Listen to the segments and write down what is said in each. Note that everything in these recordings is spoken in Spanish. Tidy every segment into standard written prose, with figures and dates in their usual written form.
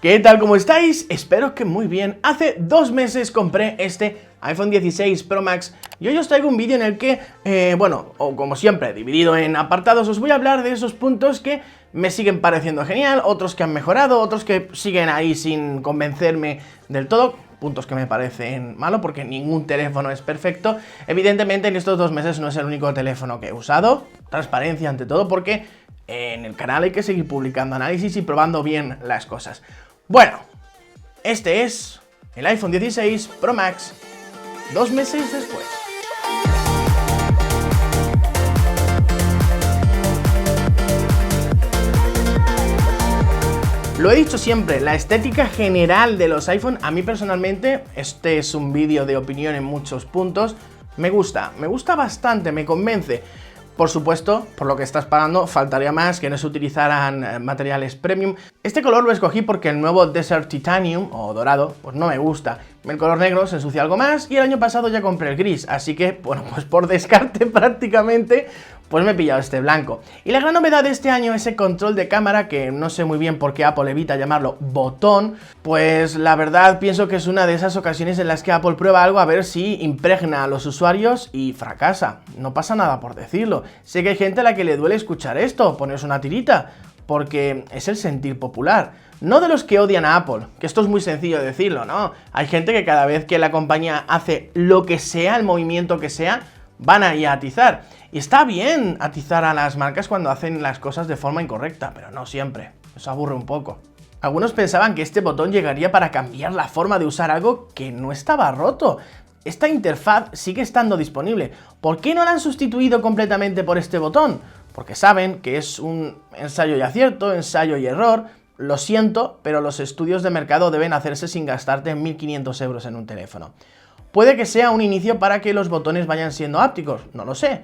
¿Qué tal? ¿Cómo estáis? Espero que muy bien. Hace 2 meses compré este iPhone 16 Pro Max y hoy os traigo un vídeo en el que, o como siempre, dividido en apartados, os voy a hablar de esos puntos que me siguen pareciendo genial, otros que han mejorado, otros que siguen ahí sin convencerme del todo, puntos que me parecen malo porque ningún teléfono es perfecto. Evidentemente en estos 2 meses no es el único teléfono que he usado, transparencia ante todo, porque en el canal hay que seguir publicando análisis y probando bien las cosas. Bueno, este es el iPhone 16 Pro Max 2 meses después. Lo he dicho siempre, la estética general de los iPhone, a mí personalmente, este es un vídeo de opinión en muchos puntos, me gusta bastante, me convence. Por supuesto, por lo que estás pagando, faltaría más que no se utilizaran materiales premium. Este color lo escogí porque el nuevo Desert Titanium, o dorado, pues no me gusta. El color negro se ensucia algo más y el año pasado ya compré el gris, así que, bueno, pues por descarte prácticamente, pues me he pillado este blanco. Y la gran novedad de este año, ese control de cámara, que no sé muy bien por qué Apple evita llamarlo botón, pues la verdad pienso que es una de esas ocasiones en las que Apple prueba algo a ver si impregna a los usuarios y fracasa. No pasa nada por decirlo. Sé que hay gente a la que le duele escuchar esto, ponerse una tirita, porque es el sentir popular. No de los que odian a Apple, que esto es muy sencillo de decirlo, ¿no? Hay gente que cada vez que la compañía hace lo que sea, el movimiento que sea, van ahí a atizar. Y está bien atizar a las marcas cuando hacen las cosas de forma incorrecta, pero no siempre. Eso aburre un poco. Algunos pensaban que este botón llegaría para cambiar la forma de usar algo que no estaba roto. Esta interfaz sigue estando disponible. ¿Por qué no la han sustituido completamente por este botón? Porque saben que es un ensayo y acierto, ensayo y error. Lo siento, pero los estudios de mercado deben hacerse sin gastarte 1.500 euros en un teléfono. Puede que sea un inicio para que los botones vayan siendo ápticos, no lo sé.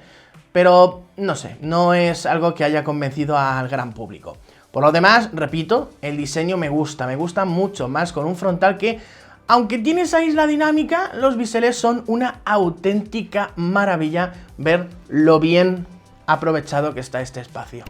Pero, no sé, no es algo que haya convencido al gran público. Por lo demás, repito, el diseño me gusta mucho más con un frontal que, aunque tiene esa isla dinámica, los biseles son una auténtica maravilla ver lo bien aprovechado que está este espacio.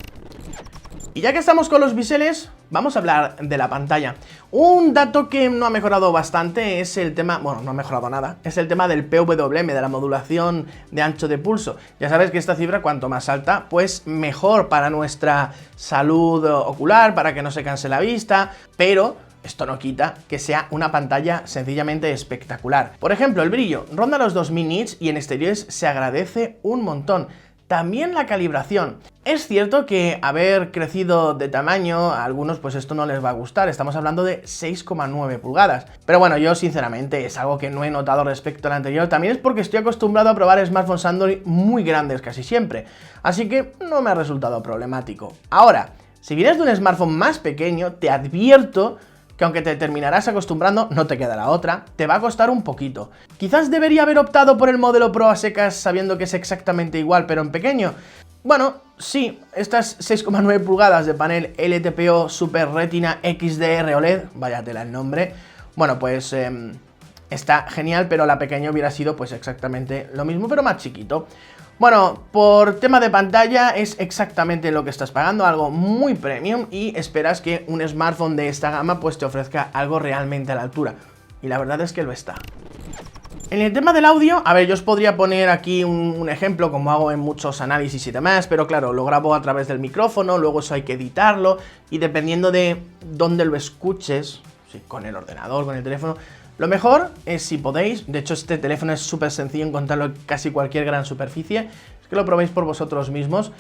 Y ya que estamos con los biseles, vamos a hablar de la pantalla. Un dato que no ha mejorado bastante es el tema, bueno, no ha mejorado nada, es el tema del PWM, de la modulación de ancho de pulso. Ya sabes que esta cifra, cuanto más alta, pues mejor para nuestra salud ocular, para que no se canse la vista, pero esto no quita que sea una pantalla sencillamente espectacular. Por ejemplo, el brillo ronda los 2000 nits y en exteriores se agradece un montón. También la calibración. Es cierto que haber crecido de tamaño, a algunos pues esto no les va a gustar, estamos hablando de 6,9 pulgadas. Pero bueno, yo sinceramente es algo que no he notado respecto al anterior, también es porque estoy acostumbrado a probar smartphones Android muy grandes casi siempre, así que no me ha resultado problemático. Ahora, si vienes de un smartphone más pequeño, te advierto que aunque te terminarás acostumbrando, no te quedará otra, te va a costar un poquito. Quizás debería haber optado por el modelo Pro a secas sabiendo que es exactamente igual pero en pequeño. Bueno, sí, estas 6,9 pulgadas de panel LTPO Super Retina XDR OLED, vaya tela el nombre, bueno pues está genial, pero la pequeña hubiera sido pues exactamente lo mismo pero más chiquito. Bueno, por tema de pantalla es exactamente lo que estás pagando, algo muy premium, y esperas que un smartphone de esta gama pues te ofrezca algo realmente a la altura, y la verdad es que lo está. En el tema del audio, a ver, yo os podría poner aquí un ejemplo como hago en muchos análisis y demás, pero claro, lo grabo a través del micrófono, luego eso hay que editarlo, y dependiendo de dónde lo escuches, si con el ordenador, con el teléfono, lo mejor es, si podéis, de hecho este teléfono es súper sencillo encontrarlo en casi cualquier gran superficie, es que lo probéis por vosotros mismos,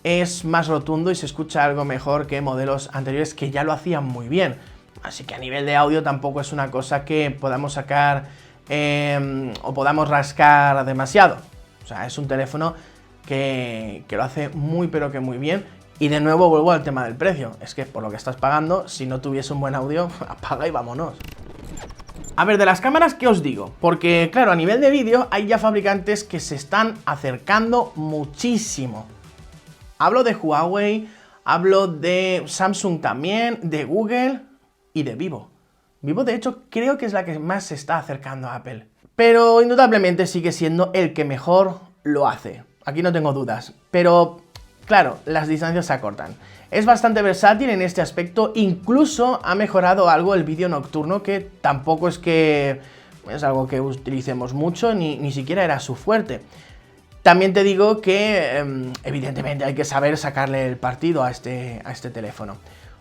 es más rotundo y se escucha algo mejor que modelos anteriores que ya lo hacían muy bien. Así que a nivel de audio tampoco es una cosa que podamos sacar o podamos rascar demasiado. O sea, es un teléfono que lo hace muy pero que muy bien. Y de nuevo vuelvo al tema del precio, es que por lo que estás pagando, si no tuviese un buen audio, apaga y vámonos. A ver, de las cámaras, ¿qué os digo? Porque, claro, a nivel de vídeo hay ya fabricantes que se están acercando muchísimo. Hablo de Huawei, hablo de Samsung también, de Google y de Vivo. Vivo, de hecho, creo que es la que más se está acercando a Apple. Pero indudablemente sigue siendo el que mejor lo hace. Aquí no tengo dudas. Pero claro, las distancias se acortan. Es bastante versátil en este aspecto, incluso ha mejorado algo el vídeo nocturno, que tampoco es que es algo que utilicemos mucho, ni siquiera era su fuerte. También te digo que, evidentemente, hay que saber sacarle el partido a este teléfono.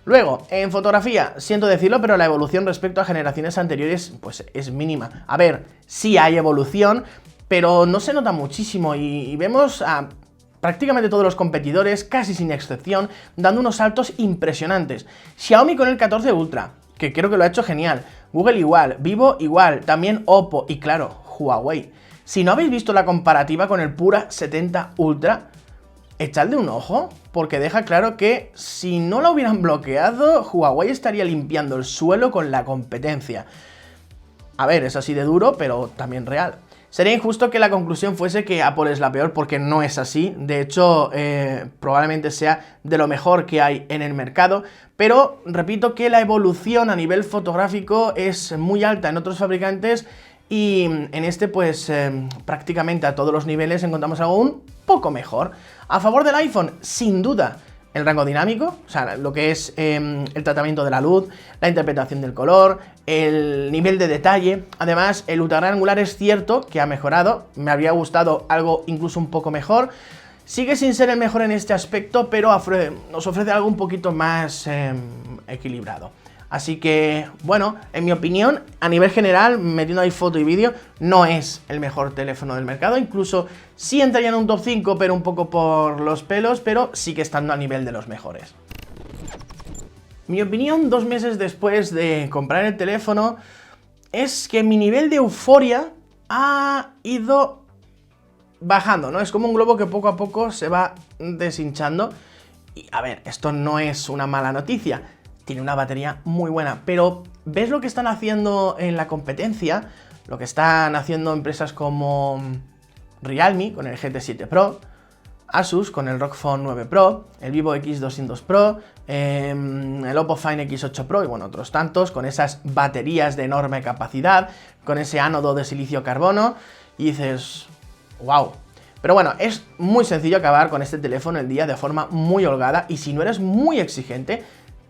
Luego, en fotografía, siento decirlo, pero la evolución respecto a generaciones anteriores, pues es mínima. A ver, sí hay evolución, pero no se nota muchísimo y vemos a prácticamente todos los competidores, casi sin excepción, dando unos saltos impresionantes. Xiaomi con el 14 Ultra, que creo que lo ha hecho genial. Google igual, Vivo igual, también Oppo y claro, Huawei. Si no habéis visto la comparativa con el Pura 70 Ultra, echadle un ojo, porque deja claro que si no lo hubieran bloqueado, Huawei estaría limpiando el suelo con la competencia. A ver, es así de duro, pero también real. Sería injusto que la conclusión fuese que Apple es la peor, porque no es así. De hecho, probablemente sea de lo mejor que hay en el mercado. Pero repito que la evolución a nivel fotográfico es muy alta en otros fabricantes. Y en este, pues, prácticamente a todos los niveles encontramos algo un poco mejor. A favor del iPhone, sin duda, el rango dinámico, o sea, lo que es el tratamiento de la luz, la interpretación del color, el nivel de detalle. Además, el ultra gran angular es cierto que ha mejorado, me habría gustado algo incluso un poco mejor. Sigue sin ser el mejor en este aspecto, pero nos ofrece algo un poquito más equilibrado. Así que, bueno, en mi opinión, a nivel general, metiendo ahí foto y vídeo, no es el mejor teléfono del mercado. Incluso sí entraría en un top 5, pero un poco por los pelos, pero sigue estando a nivel de los mejores. Mi opinión, 2 meses después de comprar el teléfono, es que mi nivel de euforia ha ido bajando, ¿no? Es como un globo que poco a poco se va deshinchando. Y, a ver, esto no es una mala noticia. Tiene una batería muy buena, pero ¿ves lo que están haciendo en la competencia? Lo que están haciendo empresas como Realme con el GT 7 Pro, Asus con el ROG Phone 9 Pro, el Vivo X200 Pro, el Oppo Find X8 Pro y bueno, otros tantos, con esas baterías de enorme capacidad, con ese ánodo de silicio carbono, y dices, wow. Pero bueno, es muy sencillo acabar con este teléfono el día de forma muy holgada, y si no eres muy exigente,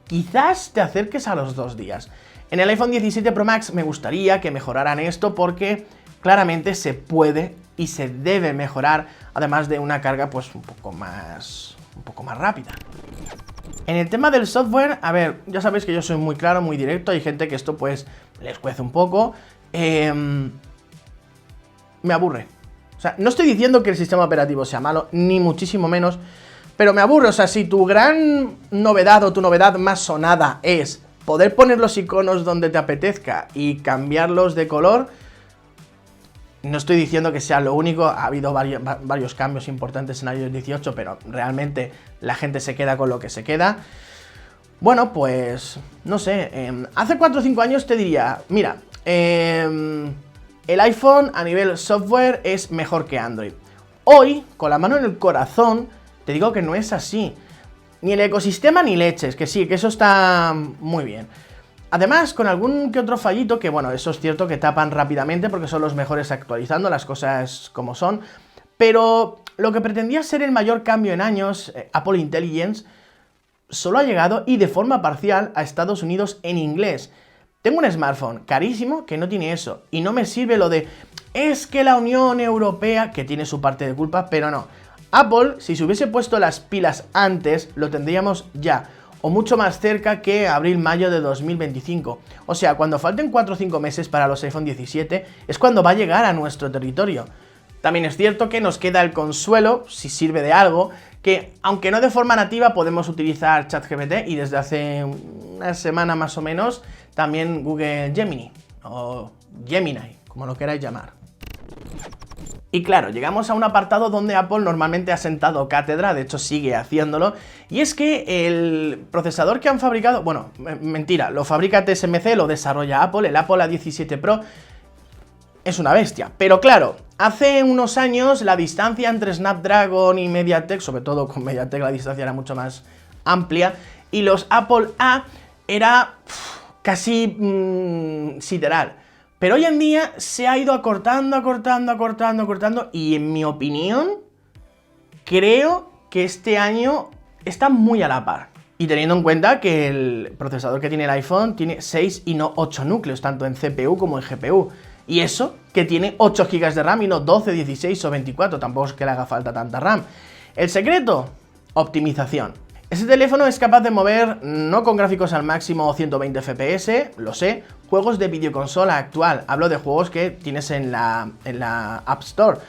quizás te acerques a los 2 días. En el iPhone 17 Pro Max me gustaría que mejoraran esto, porque claramente se puede y se debe mejorar, además de una carga pues un poco más rápida. En el tema del software, a ver, ya sabéis que yo soy muy claro, muy directo, hay gente que esto pues les cuece un poco, me aburre. O sea, no estoy diciendo que el sistema operativo sea malo, ni muchísimo menos, pero me aburre. O sea, si tu gran novedad o tu novedad más sonada es poder poner los iconos donde te apetezca y cambiarlos de color, no estoy diciendo que sea lo único, ha habido varios cambios importantes en iOS 18, pero realmente la gente se queda con lo que se queda. Bueno, pues, no sé, hace 4 o 5 años te diría, mira, el iPhone a nivel software es mejor que Android. Hoy, con la mano en el corazón, te digo que no es así. Ni el ecosistema ni leches, que sí, que eso está muy bien. Además, con algún que otro fallito, que bueno, eso es cierto que tapan rápidamente porque son los mejores actualizando las cosas como son. Pero lo que pretendía ser el mayor cambio en años, Apple Intelligence, solo ha llegado y de forma parcial a Estados Unidos en inglés. Tengo un smartphone carísimo que no tiene eso, y no me sirve lo de es que la Unión Europea, que tiene su parte de culpa, pero no. Apple, si se hubiese puesto las pilas antes, lo tendríamos ya, o mucho más cerca que abril-mayo de 2025. O sea, cuando falten 4 o 5 meses para los iPhone 17, es cuando va a llegar a nuestro territorio. También es cierto que nos queda el consuelo, si sirve de algo, que aunque no de forma nativa podemos utilizar ChatGPT, y desde hace una semana más o menos también Google Gemini, o Gemini, como lo queráis llamar. Y claro, llegamos a un apartado donde Apple normalmente ha sentado cátedra, de hecho sigue haciéndolo, y es que el procesador que han fabricado, bueno, mentira, lo fabrica TSMC, lo desarrolla Apple, el Apple A17 Pro, es una bestia. Pero claro, hace unos años la distancia entre Snapdragon y MediaTek, sobre todo con MediaTek la distancia era mucho más amplia, y los Apple A era casi sideral. Pero hoy en día se ha ido acortando, y en mi opinión, creo que este año está muy a la par. Y teniendo en cuenta que el procesador que tiene el iPhone tiene 6 y no 8 núcleos, tanto en CPU como en GPU. Y eso, que tiene 8 GB de RAM y no 12, 16 o 24, tampoco es que le haga falta tanta RAM. El secreto, optimización. Ese teléfono es capaz de mover, no con gráficos al máximo o 120 FPS, lo sé, juegos de videoconsola actual. Hablo de juegos que tienes en la App Store.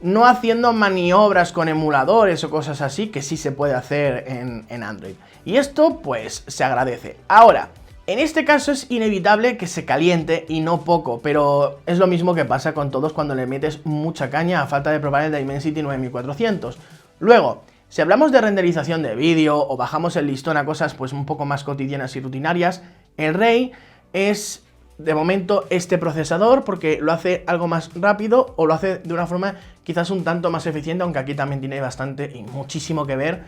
No haciendo maniobras con emuladores o cosas así, que sí se puede hacer en Android. Y esto, pues, se agradece. Ahora, en este caso es inevitable que se caliente y no poco, pero es lo mismo que pasa con todos cuando le metes mucha caña a falta de probar el Dimensity 9400. Luego, si hablamos de renderización de vídeo o bajamos el listón a cosas pues un poco más cotidianas y rutinarias, el rey es de momento este procesador porque lo hace algo más rápido o lo hace de una forma quizás un tanto más eficiente, aunque aquí también tiene bastante y muchísimo que ver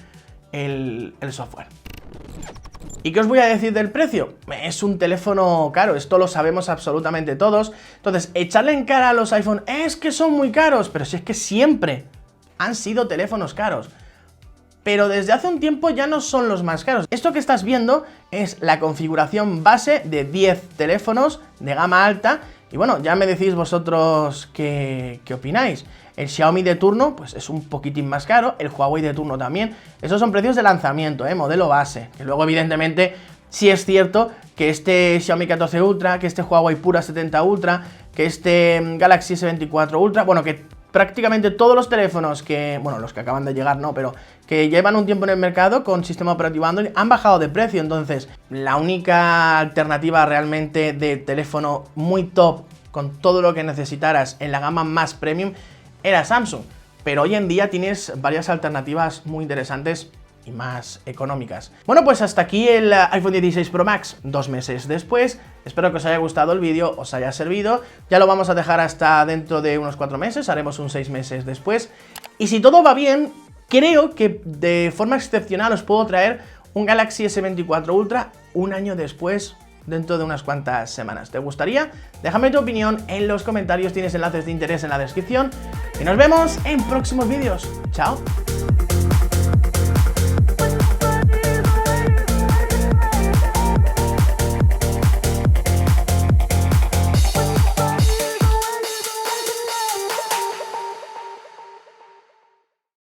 el software. ¿Y qué os voy a decir del precio? Es un teléfono caro, esto lo sabemos absolutamente todos. Entonces, echarle en cara a los iPhone es que son muy caros, pero si es que siempre han sido teléfonos caros. Pero desde hace un tiempo ya no son los más caros. Esto que estás viendo es la configuración base de 10 teléfonos de gama alta. Y bueno, ya me decís vosotros qué opináis. El Xiaomi de turno, pues es un poquitín más caro. El Huawei de turno también. Esos son precios de lanzamiento, modelo base. Que luego, evidentemente, sí es cierto que este Xiaomi 14 Ultra, que este Huawei Pura 70 Ultra, que este Galaxy S24 Ultra, bueno, que prácticamente todos los teléfonos que, bueno, los que acaban de llegar no, pero que llevan un tiempo en el mercado con sistema operativo Android han bajado de precio. Entonces, la única alternativa realmente de teléfono muy top con todo lo que necesitaras en la gama más premium era Samsung. Pero hoy en día tienes varias alternativas muy interesantes y más económicas. Bueno, pues hasta aquí el iPhone 16 Pro Max 2 meses después. Espero que os haya gustado el vídeo, os haya servido. Ya lo vamos a dejar hasta dentro de unos 4 meses, haremos un 6 meses después. Y si todo va bien, creo que de forma excepcional os puedo traer un Galaxy S24 Ultra un año después, dentro de unas cuantas semanas. ¿Te gustaría? Déjame tu opinión en los comentarios, tienes enlaces de interés en la descripción. Y nos vemos en próximos vídeos. ¡Chao!